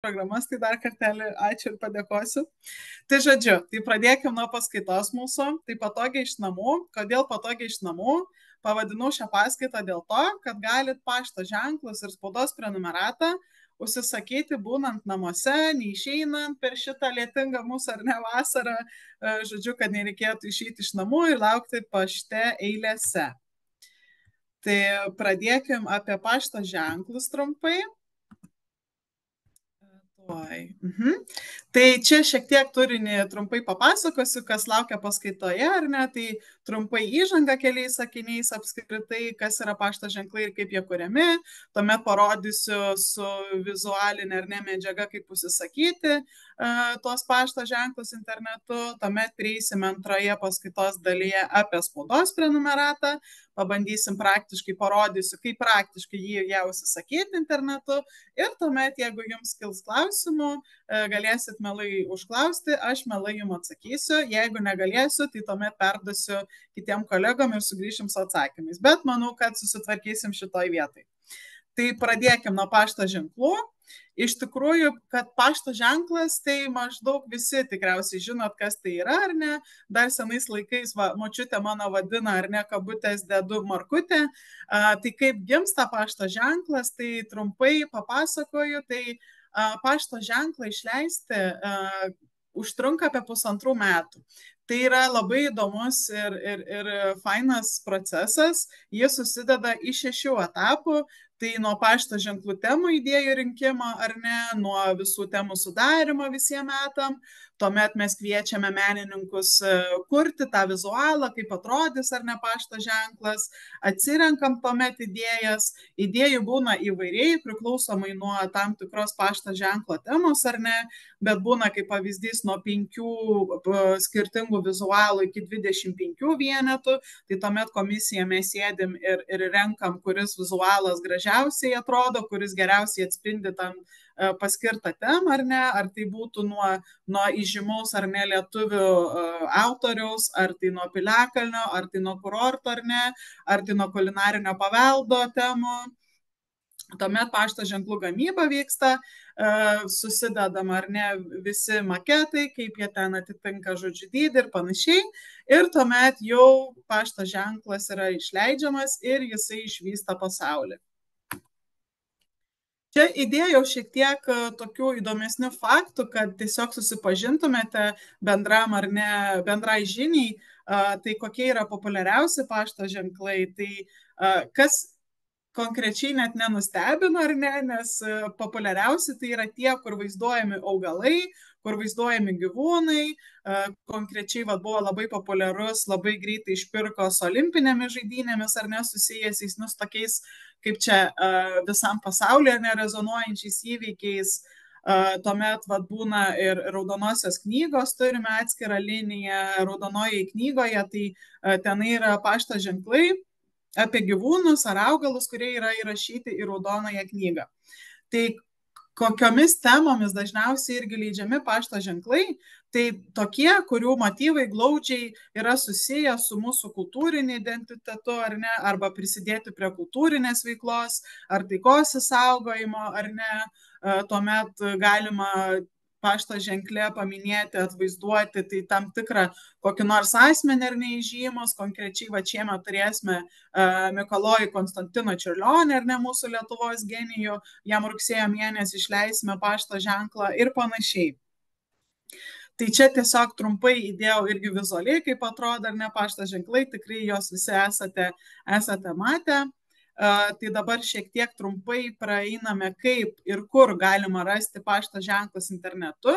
programas, tai dar kartelį ačiū ir padėkosiu. Tai žodžiu, tai pradėkime nuo paskaitos mūsų. Tai patogiai iš namų. Kodėl patogiai iš namų? Pavadinau šią paskaitą dėl to, kad galit pašto ženklus ir spaudos prenumeratą užsisakyti būnant namuose, neišeinant per šitą lietingą mūsų ar ne vasarą, žodžiu, kad nereikėtų išeiti iš namų ir laukti pašte eilėse. Tai pradėkim apie pašto ženklus trumpai. Tai čia šiek tiek turinį trumpai papasakosiu, kas laukia paskaitoje, ar ne, tai trumpai įžanga keliais sakiniais apskritai, kas yra pašto ženklai ir kaip jie kuriami, tuomet parodysiu su vizualinė ar ne medžiaga, kaip užsisakyti tuos pašto ženklus internetu, tuomet prieisime antroje paskaitos dalyje apie spaudos prenumeratą, pabandysim praktiškai, parodysiu, kaip praktiškai jį ją užsisakyti internetu ir tuomet, jeigu jums kils klausimų, galėsit mielai užklausti, aš mielai jums atsakysiu, jeigu negalėsiu, tai tuomet perduosiu kitiem kolegom ir sugrįšim su atsakymais, bet manau, kad susitvarkysim šitoj vietai. Tai pradėkim nuo pašto ženklų. Iš tikrųjų, kad pašto ženklas, tai maždaug visi tikriausiai žinot, kas tai yra, ar ne? Dar senais laikais, močiutė mano vadina, ar ne, kabutės dedu markutę. Tai kaip gimsta pašto ženklas, tai trumpai papasakoju. Tai pašto ženklą išleisti užtrunka apie 1,5 metų. Tai yra labai įdomus ir fainas procesas. Jis susideda iš 6 etapų. Tai nuo pašto ženklų temų idėjų rinkimo, ar ne, nuo visų temų sudarimo visiems metam. Tuomet mes kviečiame menininkus kurti tą vizualą, kaip atrodys ar ne pašto ženklas. Atsirenkam tuomet idėjas. Idėjų būna įvairiai, priklausomai nuo tam tikros pašto ženklo temos, ar ne, bet būna kaip pavyzdys nuo 5 skirtingų vizualų iki 25 vienetų. Tai tuomet komisija mes sėdim ir renkam, kuris vizualas gražiausiai atrodo, kuris geriausiai atspindi tam paskirtą temą, ar ne, ar tai būtų nuo įžymaus ar ne lietuvių autoriaus, ar tai nuo piliakalnio, ar tai nuo kurorto, ar ne, ar tai nuo kulinarinio paveldo temų. Tuomet pašto ženklų gamyba vyksta, susidedama ar ne visi maketai, kaip jie ten atitinka žodžių dydį ir panašiai. Ir tuomet jau pašto ženklas yra išleidžiamas ir jisai išvysta pasaulį. Čia įdėjau šiek tiek tokių įdomesnių faktų, kad tiesiog susipažintumėte bendram ar ne bendrai žiniai, tai kokie yra populiariausi pašto ženklai, tai kas konkrečiai net nenustebino, ar ne, nes populiariausi tai yra tie, kur vaizduojami augalai, kur vaizduojami gyvūnai, konkrečiai buvo labai populiarus, labai greitai išpirko su olimpinėmis žaidynėmis, ar nesusijęs su tokiais, kaip čia visam pasaulyje nerezonuojančiais įvykiais. Tuomet būna ir raudonosios knygos, turime atskirą liniją raudonojoje knygoje, tai ten yra pašto ženklai apie gyvūnus ar augalus, kurie yra įrašyti į raudonąją knygą. Tai kokiomis temomis dažniausiai irgi leidžiami pašto ženklai, tai tokie, kurių motyvai glaudžiai yra susiję su mūsų kultūriniu identitetu, ar ne, arba prisidėti prie kultūrinės veiklos, ar taikos išsaugojimo, ar ne, tuomet galima pašto ženklė paminėti, atvaizduoti, tai tam tikrą kokį nors asmenį ar neįžymus, konkrečiai šiemet turėsime Mikalojų Konstantino Čiurlionį, ar ne, mūsų Lietuvos genijų, jam rugsėjo mėnesį išleisime pašto ženklą ir panašiai. Tai čia tiesiog trumpai įdėjau irgi vizualiai, kaip atrodo, ar ne, pašto ženklai, tikrai jos visi esate matę. Tai dabar šiek tiek trumpai praeiname, kaip ir kur galima rasti pašto ženklus internetu.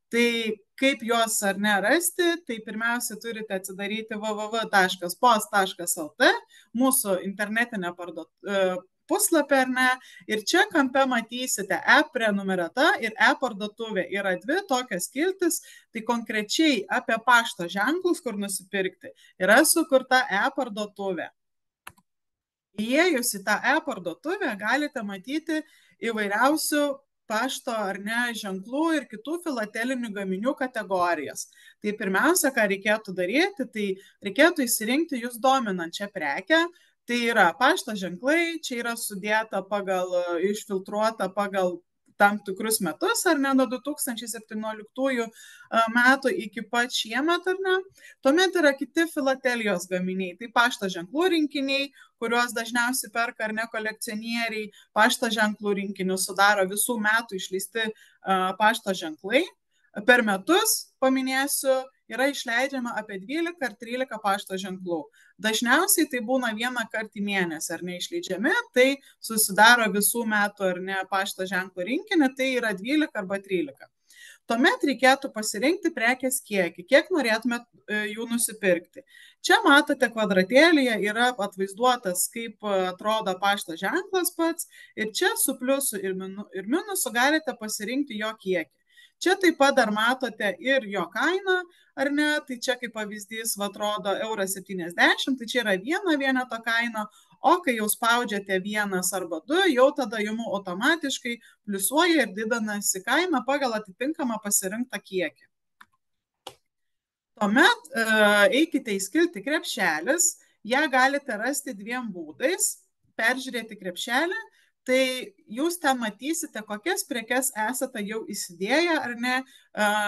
Tai kaip juos ar ne rasti, tai pirmiausia turite atsidaryti www.post.lt, mūsų internetinę puslapį, ar ne, ir čia kampe matysite e-prenumerata ir e-parduotuvė. Yra 2 tokios skiltis, tai konkrečiai apie pašto ženklus, kur nusipirkti, yra sukurta e-parduotuvė. Įėjus į tą e-parduotuvę galite matyti įvairiausių pašto ar ne ženklų ir kitų filatelinių gaminių kategorijas. Tai pirmiausia, ką reikėtų daryti, tai reikėtų įsirinkti jūs dominančią prekę. Tai yra pašto ženklai, čia yra sudėta išfiltruota pagal tam tikrus metus, ar ne, nuo 2017 metų iki pat šiemet, ar ne. Tuomet yra kiti filatelijos gaminiai, tai pašto ženklų rinkiniai, kuriuos dažniausiai perka ar ne kolekcionieriai. Pašto ženklų rinkinius sudaro visų metų išleisti pašto ženklai. Per metus, paminėsiu, yra išleidžiama apie 12 ar 13 pašto ženklų. Dažniausiai tai būna vieną kartą į mėnesį, ar ne, išleidžiami, tai susidaro visų metų, ar ne, pašto ženklų rinkinį, tai yra 12 arba 13. Tuomet reikėtų pasirinkti prekės kiekį, kiek norėtumėt jų nusipirkti. Čia matote kvadratėlyje yra atvaizduotas, kaip atrodo pašto ženklas pats, ir čia su pliusu ir minusu galite pasirinkti jo kiekį. Čia taip pat dar matote ir jo kainą, ar ne, tai čia kaip pavyzdys atrodo €1,70, tai čia yra vieno vieneto kaina, o kai jau spaudžiate 1 arba 2, jau tada jums automatiškai pliusuoja ir didinasi kaina pagal atitinkamą pasirinktą kiekį. Tuomet eikite į skiltį krepšelis, ją galite rasti dviem būdais, peržiūrėti krepšelį. Tai jūs ten matysite, kokias prekes esate jau įsidėję ar ne,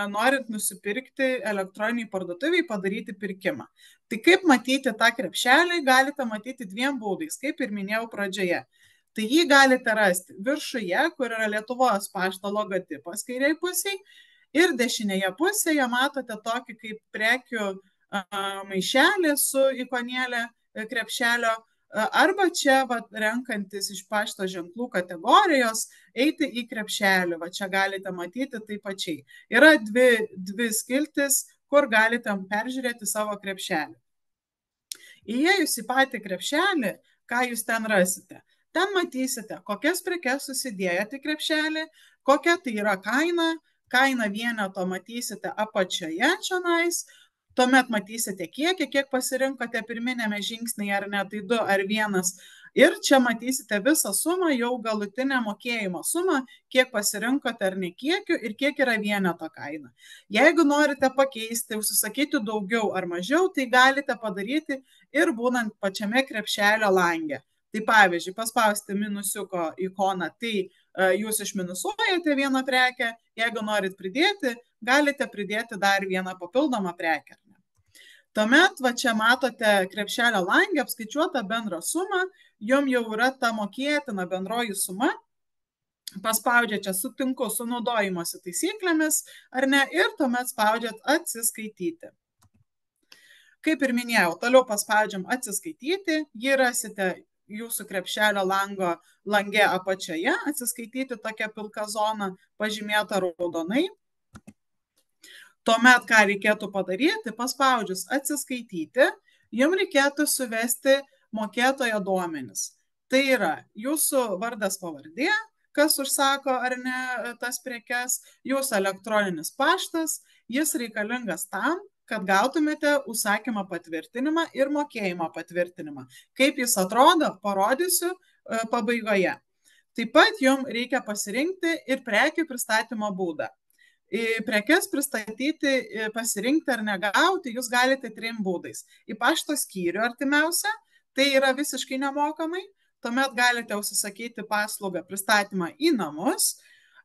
norint nusipirkti elektroniniai parduotuviai, padaryti pirkimą. Tai kaip matyti tą krepšelį, galite matyti dviem būdais, kaip ir minėjau pradžioje. Tai jį galite rasti viršuje, kur yra Lietuvos pašto logotipas kairiai pusiai, ir dešinėje pusėje matote tokį kaip prekių maišelį su ikonėlė krepšelio. Arba čia renkantis iš pašto ženklų kategorijos, eiti į krepšelį, čia galite matyti taip pačiai. Yra dvi skiltis, kur galite peržiūrėti savo krepšelį. Įėjus į patį krepšelį, ką jūs ten rasite? Ten matysite, kokias prekes susidėjote į krepšelį, kokia tai yra kaina. Kainą vieneto matysite apačioje čionais. Tuomet matysite kiek pasirinkote pirminėme žingsnyje, ar ne, tai 2 ar 1. Ir čia matysite visą sumą, jau galutinę mokėjimo sumą, kiek pasirinkote ar ne kiekiu ir kiek yra vieneto kaina. Jeigu norite pakeisti, užsisakyti daugiau ar mažiau, tai galite padaryti ir būnant pačiame krepšelio lange. Tai pavyzdžiui, paspausti minusiuko ikoną, tai jūs išminusuojate vieną prekę, jeigu norit pridėti, galite pridėti dar vieną papildomą prekę. Tuomet, čia matote krepšelio langę apskaičiuotą bendrą sumą, jums jau yra ta mokėtina bendroji suma, paspaudžiat čia sutinku su naudojimosi taisyklėmis, ar ne, ir tuomet spaudžiat atsiskaityti. Kaip ir minėjau, toliau paspaudžiam atsiskaityti, jį rasite jūsų krepšelio lange apačioje, atsiskaityti tokia pilka zona, pažymėta raudonai. Tuomet, ką reikėtų padaryti, paspaudžius atsiskaityti, jums reikėtų suvesti mokėtojo duomenis. Tai yra jūsų vardas pavardė, kas užsako ar ne tas prekes, jūsų elektroninis paštas, jis reikalingas tam, kad gautumėte užsakymą patvirtinimą ir mokėjimo patvirtinimą. Kaip jis atrodo, parodysiu pabaigoje. Taip pat jums reikia pasirinkti ir prekių pristatymo būdą. Prekes pristatyti, pasirinkti ar negauti, jūs galite 3 būdais. Į pašto skyrių artimiausia, tai yra visiškai nemokamai, tuomet galite užsisakyti paslaugą pristatymą į namus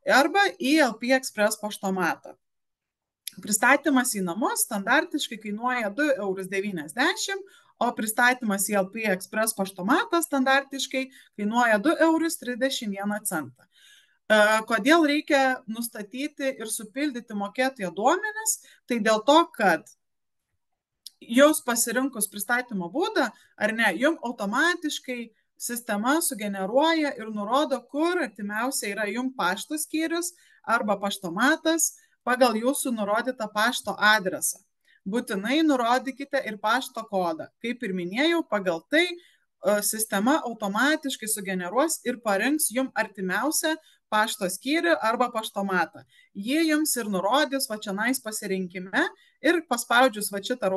arba į LP Express paštomatą. Pristatymas į namus standartiškai kainuoja €2,90, o pristatymas į LP Express paštomatą standartiškai kainuoja €2,31. Kodėl reikia nustatyti ir supildyti mokėtojo duomenis? Tai dėl to, kad jūs pasirinkus pristatymo būdą, ar ne, jums automatiškai sistema sugeneruoja ir nurodo, kur artimiausia yra jums pašto skyrius arba paštomatas pagal jūsų nurodytą pašto adresą. Būtinai nurodykite ir pašto kodą. Kaip ir minėjau, pagal tai sistema automatiškai sugeneruos ir parinks jums artimiausią pašto skyrių arba paštomatą. Jie jums ir nurodys čionais pasirinkime ir paspaudžius šitą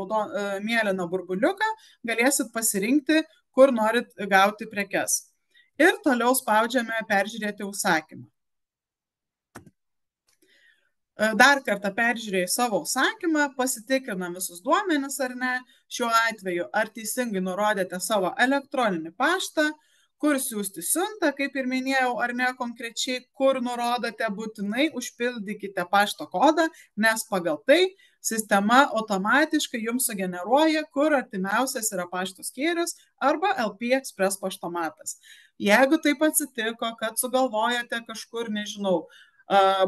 mėlyną burbuliuką galėsit pasirinkti, kur norit gauti prekes. Ir toliau spaudžiame peržiūrėti užsakymą. Dar kartą peržiūrėjus savo užsakymą, pasitikrinam visus duomenis ar ne. Šiuo atveju, ar teisingai nurodėte savo elektroninį paštą, kur siųsti siuntą, kaip ir minėjau, ar ne konkrečiai, kur nurodote, būtinai užpildykite pašto kodą, nes pagal tai sistema automatiškai jums sugeneruoja, kur artimiausias yra pašto skyrius arba LP Express paštomatas. Jeigu taip atsitiko, kad sugalvojate kažkur, nežinau,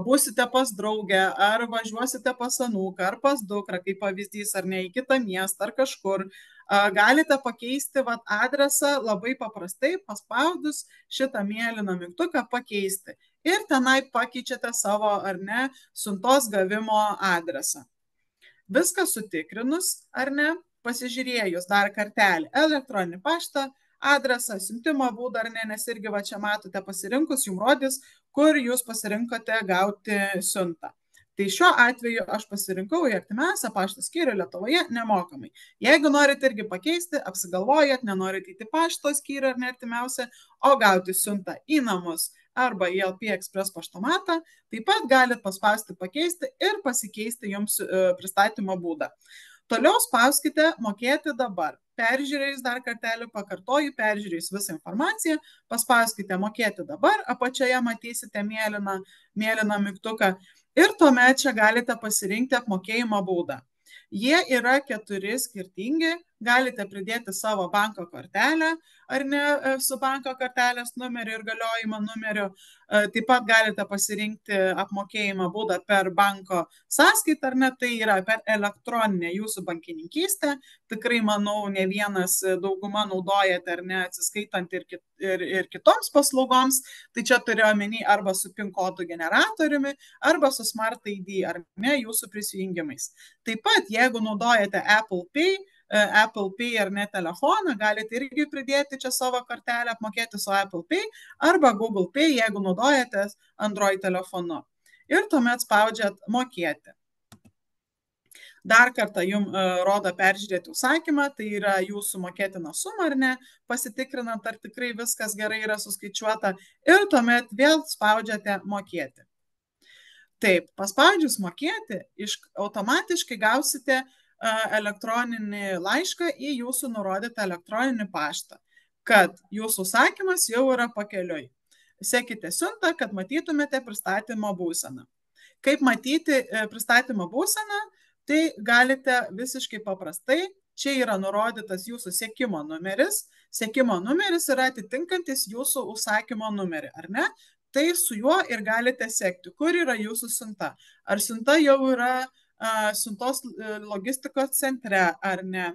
būsite pas draugę, ar važiuosite pas anūką, ar pas dukrą, kaip pavyzdys, ar ne į kitą miestą, ar kažkur, galite pakeisti adresą labai paprastai, paspaudus šitą mėlyną mygtuką pakeisti. Ir tenai pakeičiate savo ar ne siuntos gavimo adresą. Viską sutikrinus ar ne, pasižiūrėjus dar kartelį elektroninį paštą, adresą, siuntimo būdą ar ne, nes irgi va čia matote pasirinkus, jums rodys, kur jūs pasirinkote gauti siuntą. Tai šiuo atveju aš pasirinkau į artimiausią pašto skyrių Lietuvoje nemokamai. Jeigu norite irgi pakeisti, apsigalvojat, nenorite į pašto skyrių ar ne artimiausią, o gauti siuntą į namus arba į LP Express paštomatą, taip pat galite paspausti pakeisti ir pasikeisti jums pristatymo būdą. Toliau spauskite mokėti dabar. Peržiūrėjus dar kartelį, pakartoju, peržiūrėjus visą informaciją, paspauskite mokėti dabar, apačioje matysite mėlyną mygtuką ir tuomet čia galite pasirinkti apmokėjimo būdą. Jie yra 4 skirtingi, galite pridėti savo banko kortelę ar ne su banko kortelės numeriu ir galiojimo numeriu. Taip pat galite pasirinkti apmokėjimo būdą per banko sąskaitą ar ne, tai yra per elektroninę jūsų bankininkystę. Tikrai, manau, ne vienas dauguma naudojate ar ne atsiskaitant ir kitoms paslaugoms. Tai čia turiu omeny arba su PIN kodų generatoriumi, arba su Smart ID ar ne jūsų prisijungimais. Taip pat, jeigu naudojate Apple Pay ar ne telefoną, galite irgi pridėti čia savo kortelę, apmokėti su Apple Pay arba Google Pay, jeigu naudojate Android telefonu. Ir tuomet spaudžiat mokėti. Dar kartą jums rodo peržiūrėti užsakymą, tai yra jūsų mokėtina suma ar ne, pasitikrinant, ar tikrai viskas gerai yra suskaičiuota ir tuomet vėl spaudžiate mokėti. Taip, paspaudžius mokėti, automatiškai gausite elektroninį laišką į jūsų nurodytą elektroninį paštą, kad jūsų užsakymas jau yra pakeliui. Sekite siuntą, kad matytumėte pristatymo būseną. Kaip matyti pristatymo būseną, tai galite visiškai paprastai, čia yra nurodytas jūsų sekimo numeris. Sekimo numeris yra atitinkantis jūsų užsakymo numerį, ar ne? Tai su juo ir galite sekti, kur yra jūsų siunta. Ar siunta jau yra siuntos logistikos centre ar ne,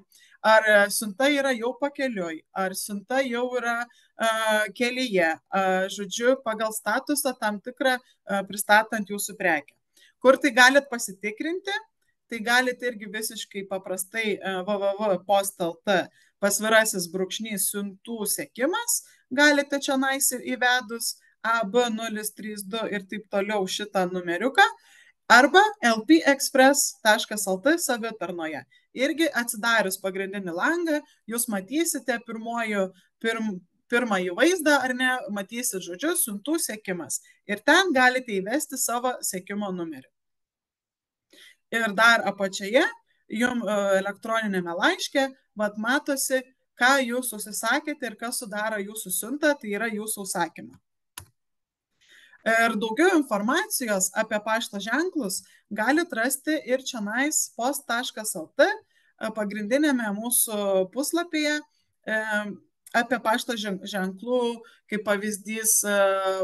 ar siunta yra jau pakeliui, ar siunta jau yra kelyje, žodžiu, pagal statusą tam tikrą pristatant jūsų prekę. Kur tai galite pasitikrinti, tai galite irgi visiškai paprastai www.post.lt / siuntų sekimas, galite čia įvedus AB032 ir taip toliau šitą numeriuką, arba lpexpress.lt savitarnoje. Irgi atsidarius pagrindinį langą, jūs matysite pirmąjį vaizdą, ar ne, matysit žodžius siuntų sekimas. Ir ten galite įvesti savo sekimo numerį. Ir dar apačioje, jums elektroninėme laiške, matosi, ką jūs užsisakėte ir kas sudaro jūsų siuntą, tai yra jūsų užsakymą. Ir daugiau informacijos apie pašto ženklus galite rasti ir čionais post.lt pagrindinėme mūsų puslapyje apie pašto ženklų, kaip pavyzdys,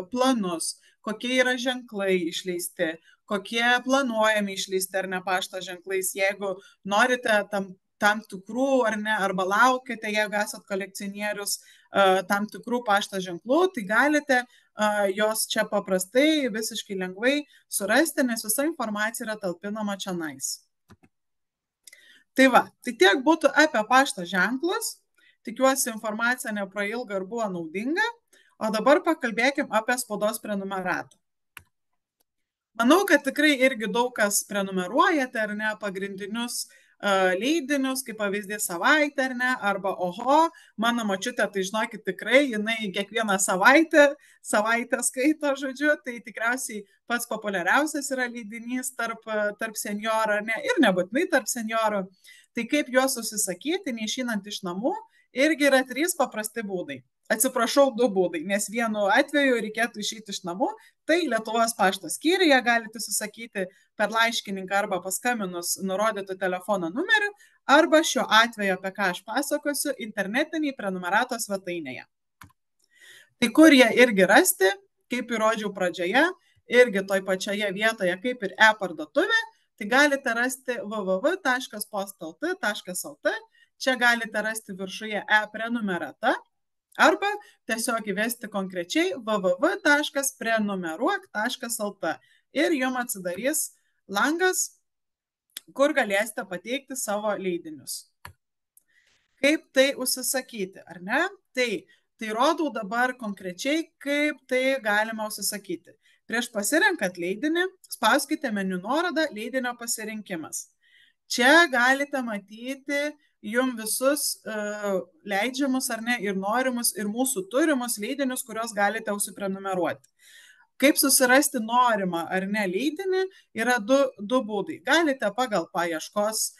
planus, kokie yra ženklai išleisti, kokie planuojami išleisti ar ne pašto ženklais, jeigu norite tam tikrų ar ne, arba laukiate, jeigu esat kolekcionierius tam tikrų pašto ženklų, tai galite jos čia paprastai, visiškai lengvai surasti, nes visa informacija yra talpinama čionais. Tai va, tai tiek būtų apie pašto ženklus. Tikiuosi informacija neprailgo ir buvo naudinga. O dabar pakalbėkim apie spaudos prenumeratą. Manau, kad tikrai irgi daug kas prenumeruojate, ar ne, pagrindinius leidinius, kaip pavyzdys Savaitė, ar ne, arba Oho, mano močiutė, tai žinokit, tikrai, jinai kiekvieną savaitę skaito, žodžiu, tai tikriausiai pats populiariausias yra leidinys tarp senjorų, ar ne, ir nebūtinai tarp senjorų. Tai kaip juos užsisakyti, neišeinant iš namų, irgi yra 3 paprasti būdai. atsiprašau, du būdai, nes vienu atveju reikėtų išeiti iš namų, tai Lietuvos pašto skyriuje galite susakyti per laiškininką arba paskambinus nurodytų telefono numeriu, arba šiuo atveju, apie ką aš pasakosiu, internetiniai prenumeratos svetainėje. Tai kur jie irgi rasti, kaip įrodžiau pradžioje, irgi toj pačioje vietoje kaip ir e-parduotuvė, tai galite rasti www.post.lt. Čia galite rasti viršuje e-prenumerata arba tiesiog įvesti konkrečiai www.prenumeruok.lt ir jums atsidarys langas, kur galėsite pateikti savo leidinius. Kaip tai užsisakyti, ar ne? Tai rodau dabar konkrečiai, kaip tai galima užsisakyti. Prieš pasirenkant leidinį, spauskite meniu nuorodą leidinio pasirinkimas. Čia galite matyti jums visus leidžiamus ar ne ir norimus ir mūsų turimus leidinius, kuriuos galite užsiprenumeruoti. Kaip susirasti norimą ar ne leidinį yra du būdai. Galite pagal paieškos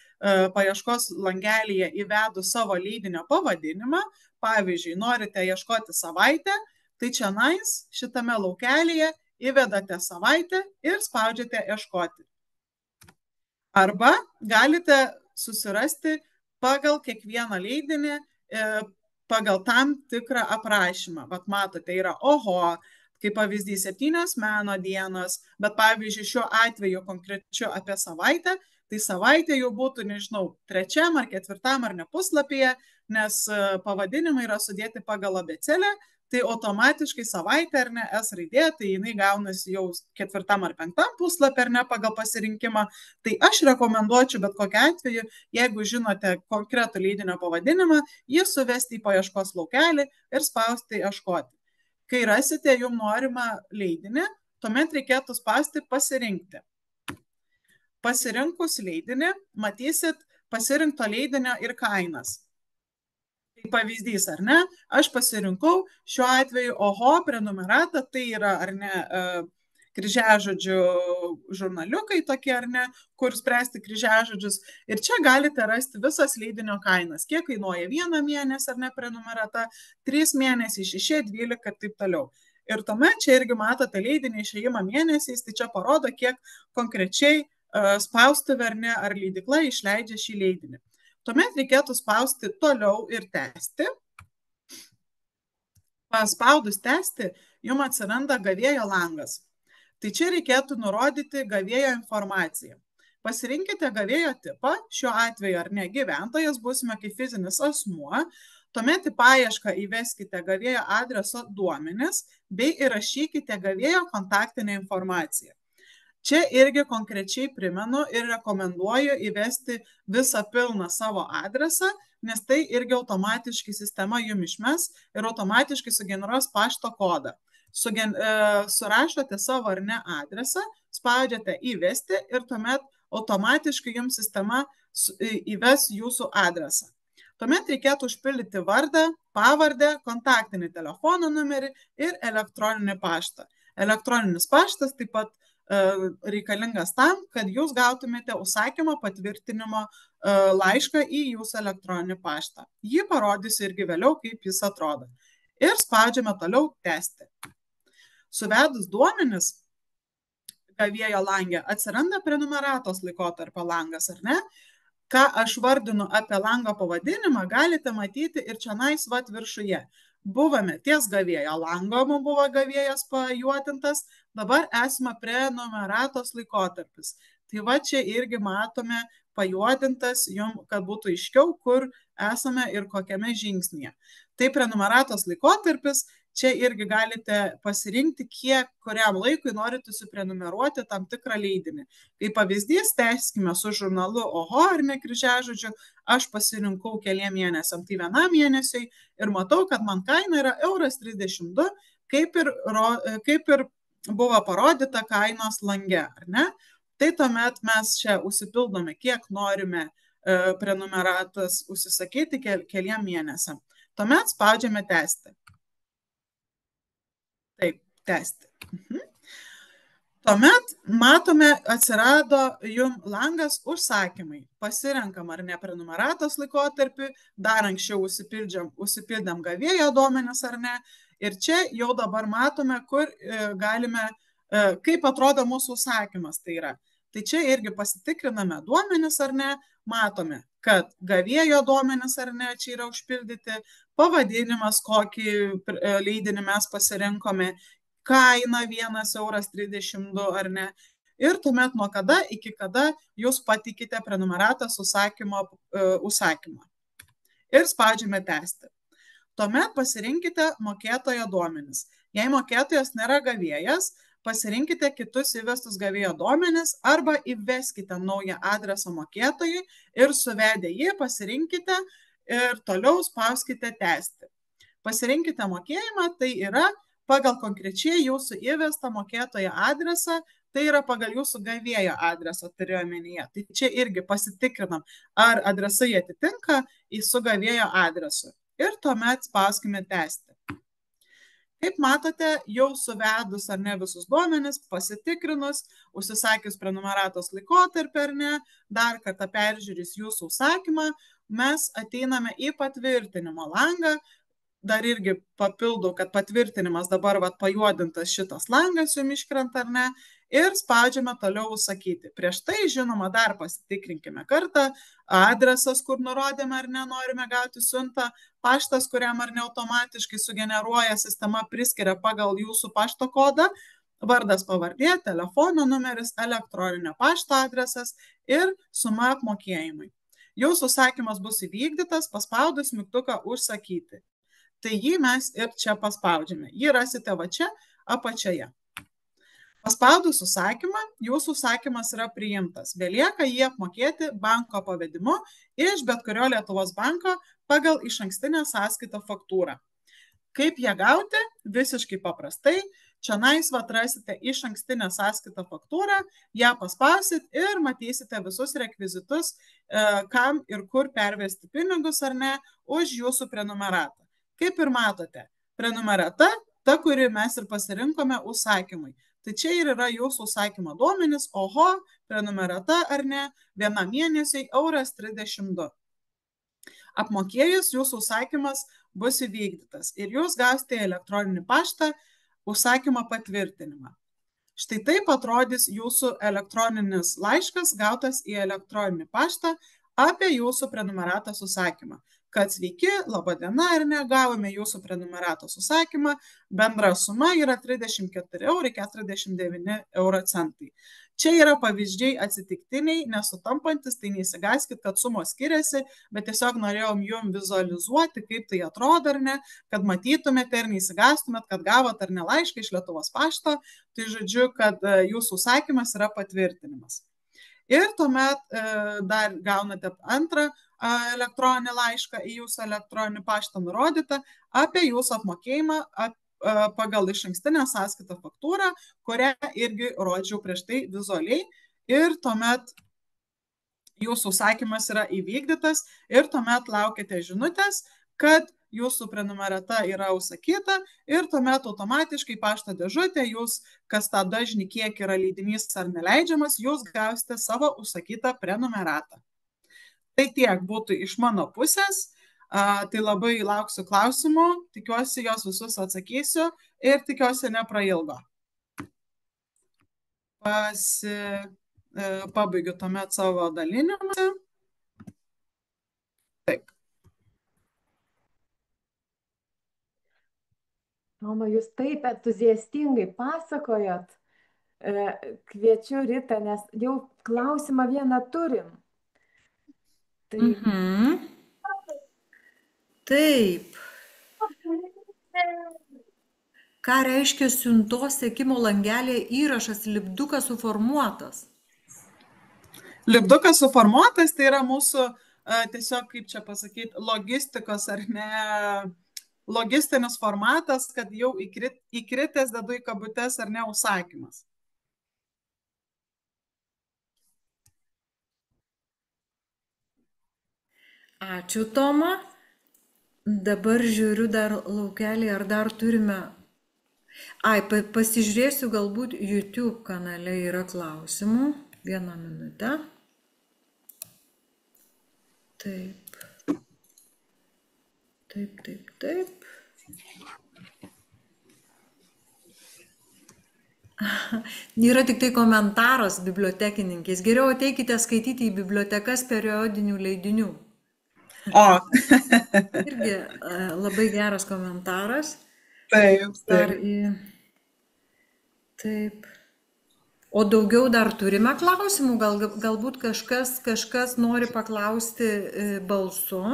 langelyje įvedus savo leidinio pavadinimą. Pavyzdžiui, norite ieškoti savaitę, tai čionais šitame laukelėje įvedate savaitę ir spaudžiate ieškoti. Arba galite susirasti pagal kiekvieną leidinį, pagal tam tikrą aprašymą. Vat matote, yra oho, kaip pavyzdys 7 meno dienos, bet pavyzdžiui šiuo atveju konkrečiu apie savaitę, tai savaitė jau būtų, nežinau, 3. ar 4. ar ne puslapyje, nes pavadinimai yra sudėti pagal abėcėlę, tai automatiškai savaitė ar ne S raidė, tai jinai gaunasi jau 4. ar 5. puslapį ar ne pagal pasirinkimą. Tai aš rekomenduočiau bet kokiu atveju, jeigu žinote konkretų leidinio pavadinimą, jį suvesti į paieškos laukelį ir spausti ieškoti. Kai rasite jums norimą leidinį, tuomet reikėtų spausti pasirinkti. Pasirinkus leidinį, matysit pasirinkto leidinio ir kainas. Tai pavyzdys, ar ne? Aš pasirinkau šiuo atveju oho prenumeratą, tai yra, ar ne, kryžiažodžių žurnaliukai tokie, ar ne, kur spręsti kryžiažodžius. Ir čia galite rasti visas leidinio kainas, kiek kainuoja 1 mėnesį, ar ne, prenumerata, 3 mėnesiai, 6, 12 ir taip toliau. Ir tuomet čia irgi matote leidinį išėjimą mėnesiais, tai čia parodo, kiek konkrečiai spaustuvė ar ne, ar leidykla išleidžia šį leidinį. Tuomet reikėtų spausti toliau ir tęsti. Paspaudus tęsti, jums atsiranda gavėjo langas. Tai čia reikėtų nurodyti gavėjo informaciją. Pasirinkite gavėjo tipą, šiuo atveju ar ne gyventojas, būsime kaip fizinis asmuo. Tuomet į paiešką įveskite gavėjo adreso duomenis bei įrašykite gavėjo kontaktinę informaciją. Čia irgi konkrečiai primenu ir rekomenduoju įvesti visą pilną savo adresą, nes tai irgi automatiškai sistema jums išmes ir automatiškai sugeneruos pašto kodą. Surašote savo ar ne adresą, spaudžiate įvesti ir tuomet automatiškai jums sistema įves jūsų adresą. Tuomet reikėtų užpildyti vardą, pavardę, kontaktinį telefono numerį ir elektroninį paštą. Elektroninis paštas taip pat reikalingas tam, kad jūs gautumėte užsakymo patvirtinimo laišką į jūsų elektroninį paštą. Jį parodysiu irgi vėliau, kaip jis atrodo. Ir spaudžiame toliau tęsti. Suvedus duomenis gavėjo lange atsiranda prenumeratos laikotarpio langas, ar ne? Ką aš vardinu apie lango pavadinimą, galite matyti ir čionais vat viršuje. Buvome ties gavėjo lango, mums buvo gavėjas pajuotintas, dabar esame prenumeratos laikotarpis. Tai va čia irgi matome pajuodintas, jums, kad būtų aiškiau, kur esame ir kokiame žingsnyje. Tai prenumeratos laikotarpis, čia irgi galite pasirinkti, kuriam laikui norite suprenumeruoti tam tikrą leidinį. Kaip pavyzdys, tęskime su žurnalu oho ar ne kryžiažodžiu, aš pasirinkau keliem mėnesiam, tai 1 mėnesiui ir matau, kad man kaina yra €32, kaip ir buvo parodyta kainos lange, ar ne? Tai tuomet mes čia užsipildome, kiek norime prenumeratas užsisakyti keliem mėnesiam. Tuomet spaudžiame tęsti. Taip, tęsti. Tuomet matome, atsirado jum langas užsakymai. Pasirenkam ar ne prenumeratos laikotarpį, dar anksčiau užsipildėm gavėjo duomenis ar ne. Ir čia jau dabar matome, kur galime, kaip atrodo mūsų užsakymas. Tai čia irgi pasitikriname duomenis ar ne, matome, kad gavėjo duomenis ar ne, čia yra užpildyti, pavadinimas, kokį leidinį mes pasirinkome, kaina 1,32 € ar ne. Ir tuomet nuo kada iki kada jūs patikite prenumeratos užsakymą. Ir spaudžiame tęsti. Tuomet pasirinkite mokėtojo duomenis. Jei mokėtojas nėra gavėjas, pasirinkite kitus įvestus gavėjo duomenis arba įveskite naują adresą mokėtojui ir suvedę jį pasirinkite ir toliau spauskite tęsti. Pasirinkite mokėjimą, tai yra pagal konkrečiai jūsų įvestą mokėtojo adresą, tai yra pagal jūsų gavėjo adresą, turiu omenyje. Tai čia irgi pasitikrinam, ar adresai atitinka į su gavėjo adresu. Ir tuomet spauskime tęsti. Kaip matote, jau suvedus ar ne visus duomenis, pasitikrinus, užsisakius prenumeratos laikotarpį ar ne, dar kartą peržiūrės jūsų užsakymą, mes ateiname į patvirtinimo langą. Dar irgi papildau, kad patvirtinimas dabar pajuodintas šitas langas jums iškrenta ar ne, ir spaudžiame toliau užsakyti. Prieš tai, žinoma, dar pasitikrinkime kartą, adresas, kur nurodėme ar ne, norime gauti siuntą, paštas, kuriam ar ne automatiškai sugeneruoja sistema, priskiria pagal jūsų pašto kodą, vardas, pavardė, telefono numeris, elektroninio pašto adresas ir suma apmokėjimai. Jūsų užsakymas bus įvykdytas, paspaudus mygtuką užsakyti. Tai jį mes ir čia paspaudžiame. Jį rasite va čia apačioje. Paspaudus užsakymą, jūsų užsakymas yra priimtas. Belieka jį apmokėti banko pavedimu iš bet kurio Lietuvos banko pagal išankstinę sąskaitą faktūrą. Kaip ją gauti? Visiškai paprastai. Čionais atrasite išankstinę sąskaitą faktūrą, ją paspausit ir matysite visus rekvizitus, kam ir kur pervesti pinigus ar ne už jūsų prenumeratą. Kaip ir matote, prenumerata, ta, kuri mes ir pasirinkome užsakymui. Tai čia ir yra jūsų užsakymo duomenis, oho, prenumerata ar ne, vienam mėnesiui 1,32 €. Apmokėjus jūsų užsakymas bus įvykdytas ir jūs gausite elektroninį paštą užsakymo patvirtinimą. Štai taip atrodys jūsų elektroninis laiškas gautas į elektroninį paštą apie jūsų prenumeratos užsakymą. Kad sveiki, laba diena ir ne, gavome jūsų prenumeratos užsakymą, bendra suma yra 34,49 €. Čia yra pavyzdžiai atsitiktiniai, nesutampantis, tai neįsigaskit, kad sumos skiriasi, bet tiesiog norėjom jums vizualizuoti, kaip tai atrodo ar ne, kad matytumėte ir neįsigastumėt, kad gavot ar ne laišką iš Lietuvos pašto, tai žodžiu, kad jūsų užsakymas yra patvirtinimas. Ir tuomet dar gaunate antrą elektroninį laišką į jūsų elektroninį paštą nurodytą apie jūsų apmokėjimą pagal išankstinę sąskaitą faktūrą, kurią irgi rodžiau prieš tai vizualiai. Ir tuomet jūsų užsakymas yra įvykdytas ir tuomet laukite žinutės, kad jūsų prenumerata yra užsakyta ir tuomet automatiškai pašto dėžutė, jūs, kas tą dažnį, kiek yra leidinys ar neleidžiamas, jūs gausite savo užsakytą prenumeratą. Tai tiek būtų iš mano pusės, tai labai lauksiu klausimų, tikiuosi jos visus atsakysiu ir tikiuosi neprailgo. Pabaigiu tuomet savo dalinimą. Taip. Toma, jūs taip entuziastingai pasakojot. Kviečiu Ritą, nes jau klausimą vieną turim. Tai... Taip. Ką reiškia siuntos sekimo langelėje įrašas lipdukas suformuotas? Lipdukas suformuotas tai yra mūsų tiesiog, kaip čia pasakyti, logistikos ar ne, logistinis formatas, kad jau įkritęs dedu į kabutes ar ne užsakymas. Ačiū, Toma. Dabar žiūriu dar laukelį, ar dar turime. Pasižiūrėsiu, galbūt YouTube kanale yra klausimų. Vieną minutę. Taip. Yra tik tai komentaras bibliotekininkės. Geriau ateikite skaityti į bibliotekas periodinių leidinių. O. Irgi labai geras komentaras. Taip. Taip. O daugiau dar turime klausimų? Galbūt kažkas nori paklausti balsu?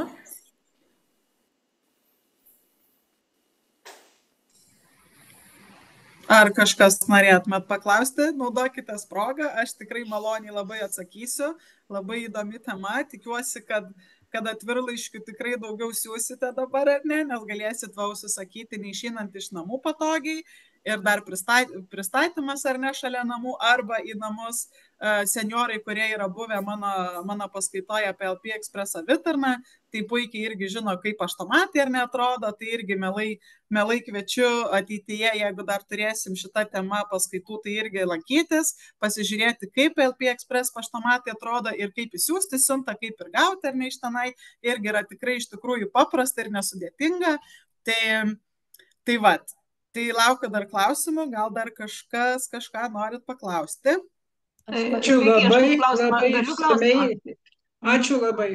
Ar kažkas norėtumėt paklausti, naudokitės progą, aš tikrai maloniai labai atsakysiu, labai įdomi tema, tikiuosi, kad atvirlaiškių tikrai daugiau siūsite dabar, ar ne, nes galėsit va užsisakyti neišeinant iš namų patogiai ir dar pristatymas ar ne šalia namų arba į namus. Seniorai, kurie yra buvę mano paskaitoje apie LP Express savitarną, tai puikiai irgi žino, kaip paštomatai ar neatrodo, tai irgi mielai kviečiu ateityje, jeigu dar turėsim šitą temą paskaitų, tai irgi lankytis, pasižiūrėti, kaip LP Express paštomatai atrodo ir kaip įsiųsti siuntą, kaip ir gauti ar ne iš tenai, irgi yra tikrai iš tikrųjų paprasta ir nesudėtinga. Tai vat, tai laukiu dar klausimų, gal dar kažką norit paklausti. Ačiū labai išsamiai. Ačiū labai.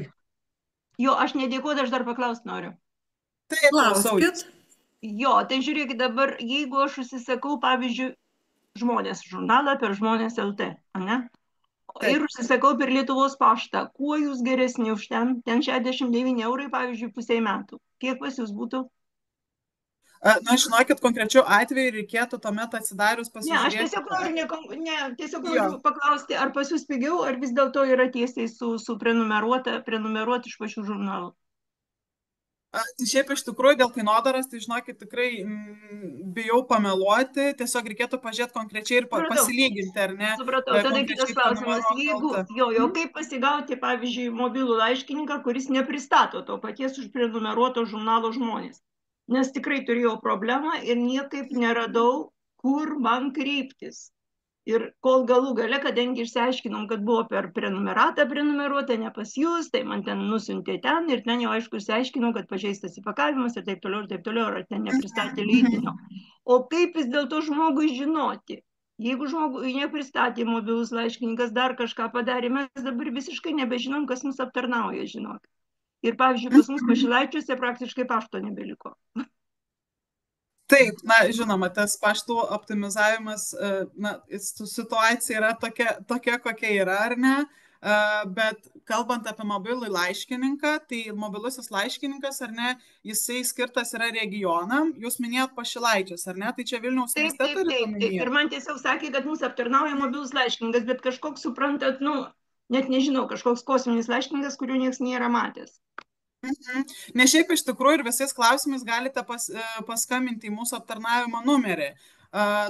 Jo, aš nedėkoju, aš dar paklausti noriu. Taip, klauskit. Jo, tai žiūrėkit dabar, jeigu aš užsisakau, pavyzdžiui, Žmonės žurnalą per Žmonės LT, ne? Ir užsisakau per Lietuvos paštą, kuo jūs geresni už ten 69 eurai, pavyzdžiui, pusiai metų. Kiek pas jūs būtų? Na, žinokit, konkrečiu atveju reikėtų tuomet atsidarius pasižiūrėti. Ne, aš tiesiog noriu paklausti, ar pas jūs pigiau, ar vis dėlto yra tiesiai su prenumeruoti iš pačių žurnalų. Šiaip iš tikrųjų dėl kainodaros, tai žinokit, tikrai bijau pameluoti, tiesiog reikėtų pažiūrėti konkrečiai ir pasilyginti, ar ne? Supratau, tada kitas klausimas, jeigu kaip pasigauti, pavyzdžiui, mobilų laiškininką, kuris nepristato to paties už prenumeruoto žurnalo Žmonės. Nes tikrai turėjau problemą ir niekaip neradau, kur man kreiptis. Ir kol galų gale, kadangi išsiaiškinom, kad buvo per prenumeratą prenumeruota, ne pas jūs, tai man ten nusiuntė ten ir ten jau aišku išsiaiškinom, kad pažeistas įpakavimas ir taip toliau, ar ten nepristatė leidinio. O kaip vis dėlto žmogui žinoti? Jeigu žmogui nepristatė mobilus laiškininkas, dar kažką padarė, mes dabar visiškai nebežinom, kas mus aptarnauja, žinok. Ir, pavyzdžiui, pas mus Pašilaičiuose praktiškai pašto nebeliko. Taip, na, žinoma, tas paštų optimizavimas, na, situacija yra tokia, kokia yra, ar ne? Bet kalbant apie mobilų laiškininką, tai mobilusis laiškininkas, ar ne, jisai skirtas yra regionam, jūs minėjot Pašilaičius, ar ne, tai čia Vilniaus mieste turite omenyje. Taip, ir man tiesiog sakė, kad mūsų aptarnauja mobilus laiškininkas, bet kažkoks, suprantat, net nežinau, kažkoks kosminis laiškininkas, kuriuo niekas nėra matęs. Ne šiaip iš tikrųjų ir visais klausimais galite paskambinti į mūsų aptarnavimo numerį.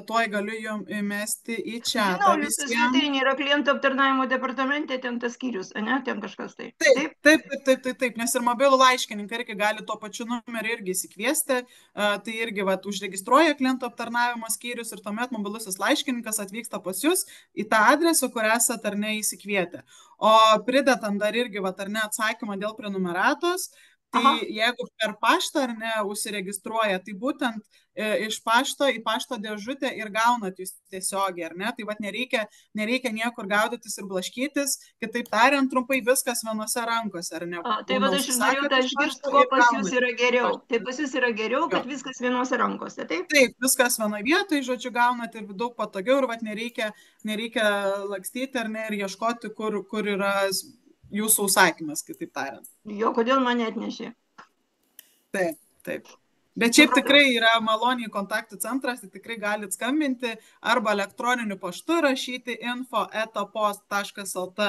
Tuoj galiu jums įmesti į chatą. Žinau, jūsų svetainė yra klientų aptarnavimo departamente, ten tas skyrius, ne, ten kažkas tai. Taip, nes ir mobilų laiškininkai irgi gali tuo pačiu numeriu irgi įsikviesti, tai irgi užregistruoja klientų aptarnavimo skyrius ir tuomet mobilusis laiškininkas atvyksta pas jūs į tą adresą, kur esate ar ne įsikvietę. O pridedant dar irgi ar ne atsakymą dėl prenumeratos, tai jeigu per paštą ar ne užsiregistruoja, tai būtent iš pašto į pašto dėžutę ir gaunat jūs tiesiogiai, ar ne? Tai nereikia niekur gaudytis ir blaškytis, kitaip tariant, trumpai viskas vienose rankose, ar ne? Tai aš norėjau tą išgirsti, ko pas jūs yra geriau. Tai pas jūs yra geriau, kad viskas vienose rankose, taip? Taip, viskas vienoje vietoje, žodžiu, gaunat ir daug patogiau ir nereikia lakstyti, ar ne, ir ieškoti, kur yra jūsų užsakymas, kitaip tariant. Jo, kodėl mane atnešė? Taip. Bet šiaip tikrai yra maloniai kontaktų centras, tai tikrai galite skambinti arba elektroniniu paštu rašyti info@post.lt.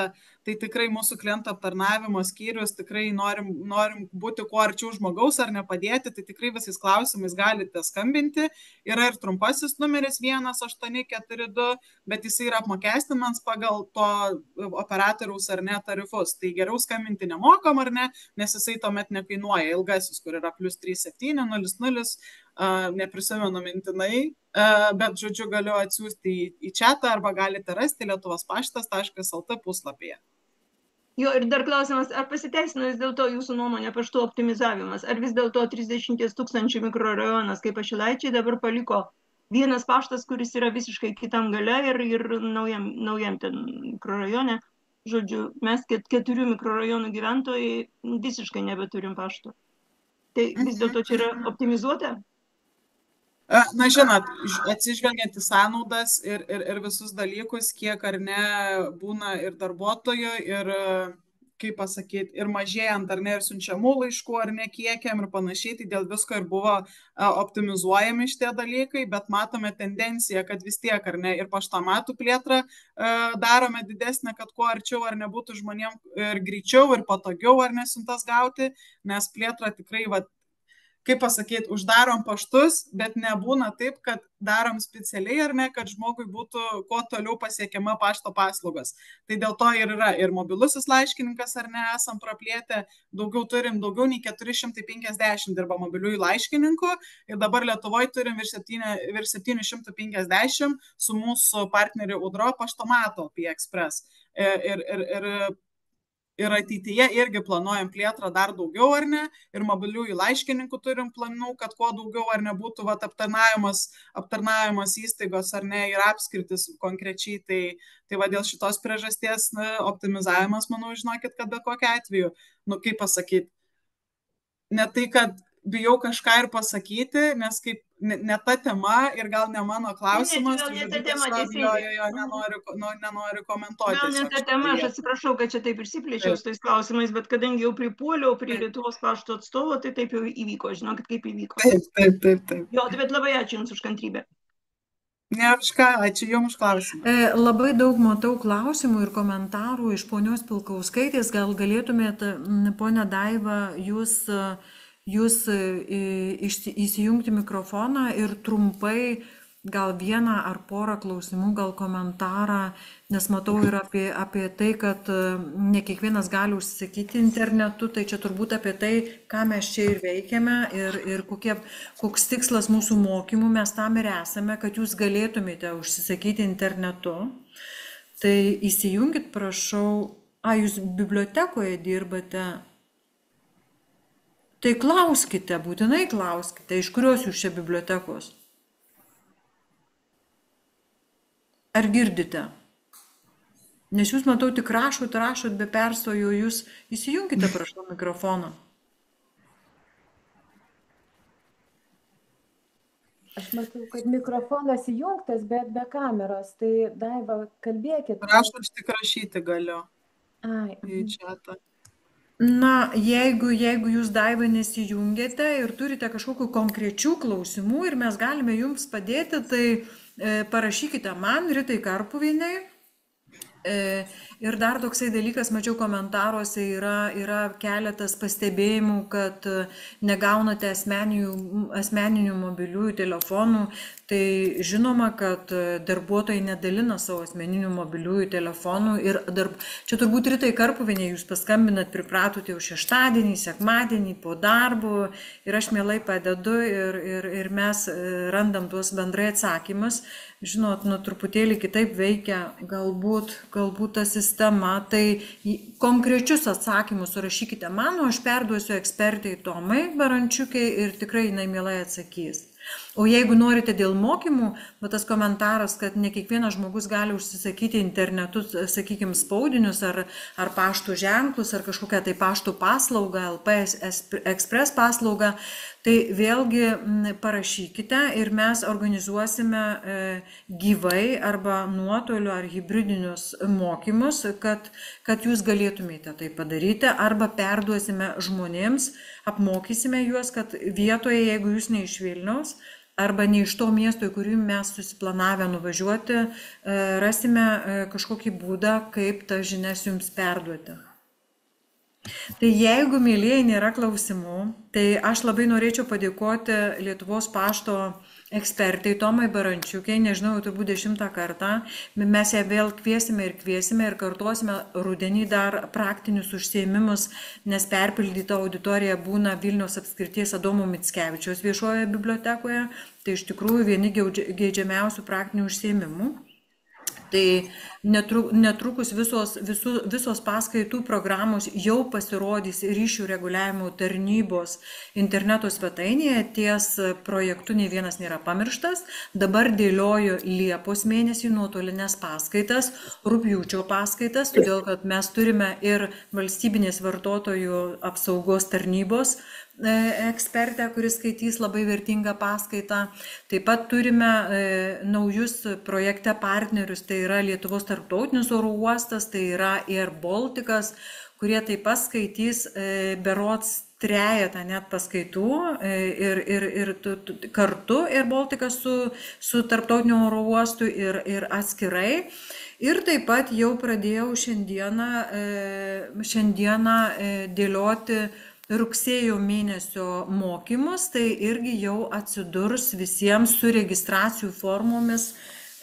Tai tikrai mūsų klientų aptarnavimo skyrius, tikrai norim būti kuo arčiau žmogaus ar nepadėti, tai tikrai visais klausimais galite skambinti. Yra ir trumpasis numeris 1842, bet jisai yra apmokestinamas pagal to operatoriaus ar ne tarifus. Tai geriau skambinti nemokam ar ne, nes jisai tuomet nekainuoja ilgasis, kur yra +37 00 neprisimenu mintinai, bet, žodžiu, galiu atsiųsti į chatą arba galite rasti lietuvospaštas.lt puslapyje. Jo, ir dar klausimas, ar pasiteisino vis dėlto jūsų nuomonė paštų optimizavimas, ar vis dėlto 30 000 mikrorajonas, kaip Pašilaičiai, dabar paliko vienas paštas, kuris yra visiškai kitam gale ir naujam ten mikrorajone. Žodžiu, mes 4 mikrorajonų gyventojai visiškai nebeturim pašto. Tai vis dėlto čia yra optimizuota? Na, žinot, atsižvelgiant į sąnaudas ir visus dalykus, kiek ar ne būna ir darbuotojų, ir, kaip pasakyti, ir mažėjant ar ne ir siunčiamų laiškų ar ne kiekiam ir panašiai, tai dėl visko ir buvo optimizuojami šitie dalykai, bet matome tendenciją, kad vis tiek ar ne ir paštomatų plėtrą darome didesnę, kad kuo arčiau ar nebūtų žmonėm ir greičiau ir patogiau ar nesuntas gauti, nes plėtra tikrai, kaip pasakyti, uždarom paštus, bet nebūna taip, kad darom specialiai ar ne, kad žmogui būtų kuo toliau pasiekiama pašto paslaugos. Tai dėl to ir yra ir mobilusis laiškininkas ar ne, esam praplėtę, turim daugiau nei 450 dirba mobiliųjų laiškininkų ir dabar Lietuvoje turim virš 750 su mūsų partneriu Udro paštomato P-Express. Ir ateityje irgi planuojam plėtrą dar daugiau ar ne, ir mobiliųjų laiškininkų turim planų, kad kuo daugiau ar nebūtų aptarnavimas įstaigos ar ne ir apskritis konkrečiai. Tai dėl šitos priežasties optimizavimas, manau, žinokit, kad be kokiu atveju, kaip pasakyti, ne tai, kad bijau kažką ir pasakyti, nes kaip ne ta tema ir gal ne mano klausimas, nenoriu komentuoti. Gal ne ta tema, aš atsiprašau, kad čia taip išsiplėčiau su tais klausimais, bet kadangi jau pripuoliau prie Lietuvos pašto atstovo, tai taip jau įvyko, žinokit, kaip įvyko. Taip. Jo, bet labai ačiū Jums už kantrybę. Ne, ačiū Jums už klausimą. Labai daug matau klausimų ir komentarų iš ponios Pilkauskaitės. Gal galėtumėte, ponia Daiva, jūs įsijungti mikrofoną ir trumpai gal vieną ar porą klausimų, gal komentarą, nes matau ir apie tai, kad ne kiekvienas gali užsisakyti internetu, tai čia turbūt apie tai, ką mes čia ir veikiame ir koks tikslas mūsų mokymų, mes tam ir esame, kad jūs galėtumėte užsisakyti internetu. Tai įsijungit, prašau, jūs bibliotekoje dirbate. Tai klauskite, būtinai klauskite, iš kurios jūs čia bibliotekos? Ar girdite? Nes jūs, matau, tik rašot be perstojo, jūs įsijunkite, prašau, mikrofoną. Aš matau, kad mikrofonas įjungtas, bet be kameros, tai Daiva, kalbėkit. Aš tik rašyti galiu. Į chatą. Na, jeigu jūs, Daiva, nesijungiate ir turite kažkokių konkrečių klausimų ir mes galime jums padėti, tai parašykite man, Ritai Karpuvienei. Ir dar toksai dalykas, mačiau komentaruose, yra keletas pastebėjimų, kad negaunate asmeninių mobiliųjų telefonų. Tai žinoma, kad darbuotojai nedalina savo asmeninių mobiliųjų telefonų ir čia turbūt Ritai Karpuvienei jūs paskambinat, pripratote jau šeštadienį, sekmadienį po darbo ir aš mielai padedu ir mes randam tuos bendrai atsakymus. Žinot, truputėlį kitaip veikia galbūt ta sistema, tai konkrečius atsakymus surašykite man, o aš perduosiu ekspertai Tomai Barančiukai ir tikrai jinai mielai atsakys. O jeigu norite dėl mokymų, tas komentaras, kad ne kiekvienas žmogus gali užsisakyti internetu, sakykime, spaudinius ar paštų ženklus, ar kažkokią tai paštų paslaugą, LP Express paslaugą, tai vėlgi parašykite ir mes organizuosime gyvai arba nuotoliu ar hibridinius mokymus, kad jūs galėtumėte tai padaryti, arba perduosime žmonėms, apmokysime juos, kad vietoje, jeigu jūs ne iš Vilniaus, arba ne iš to miesto, į kurį mes susiplanavę nuvažiuoti, rasime kažkokį būdą, kaip tas žinias jums perduoti. Tai jeigu, mėlyjeji, nėra klausimų, tai aš labai norėčiau padėkoti Lietuvos pašto ekspertai Tomai Barančiukai, nežinau, turbūt 10 kartą. Mes ją vėl kviesime ir kartuosime rudenį dar praktinius užsiėmimus, nes perpildyta auditorija būna Vilniaus apskrities Adomo Mickevičiaus viešojoje bibliotekoje. Tai iš tikrųjų vieni geidžiamiausių praktinių užsiėmimų. Tai netrukus visos paskaitų programos jau pasirodys ryšių reguliavimo tarnybos interneto svetainėje. Ties projektu nei vienas nėra pamirštas. Dabar dėlioju Liepos mėnesį nuotolinės paskaitas, rugpjūčio paskaitas, todėl kad mes turime ir valstybinės vartotojų apsaugos tarnybos ekspertę, kuris skaitys labai vertingą paskaitą. Taip pat turime naujus projekte partnerius, tai yra Lietuvos tarptautinis oro uostas, tai yra Air Balticas, kurie taip pat skaitys berods 3 net paskaitų ir kartu Air Balticas su tarptautiniu oro uostu ir atskirai. Ir taip pat jau pradėjau šiandieną dėlioti rugsėjo mėnesio mokymus, tai irgi jau atsidurs visiems su registracijų formomis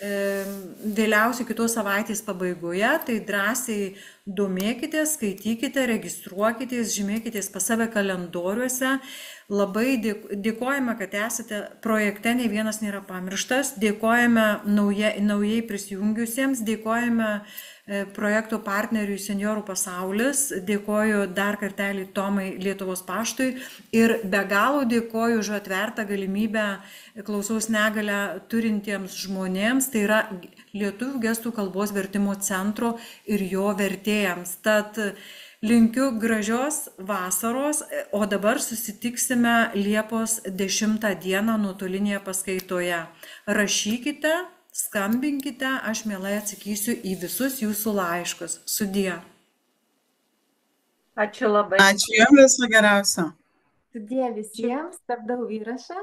vėliausiai kitos savaitės pabaigoje. Tai drąsiai domėkitės, skaitykite, registruokitės, žymėkitės pas save kalendoriuose. Labai dėkojame, kad esate projekte, nei vienas nėra pamirštas. Dėkojame naujai prisijungusiems, dėkojame projekto partneriui Senjorų pasaulis, dėkoju dar kartelį Tomai Lietuvos paštui ir be galo dėkoju už atvertą galimybę klausos negalią turintiems žmonėms, tai yra Lietuvių gestų kalbos vertimo centro ir jo vertėjams. Tad linkiu gražios vasaros, o dabar susitiksime Liepos 10 dieną nuotolinėje paskaitoje. Rašykite, skambinkite, aš mielai atsakysiu į visus jūsų laiškus. Sudie. Ačiū labai. Ačiū jums, viso geriausio. Sudie visiems, stabdau įrašą.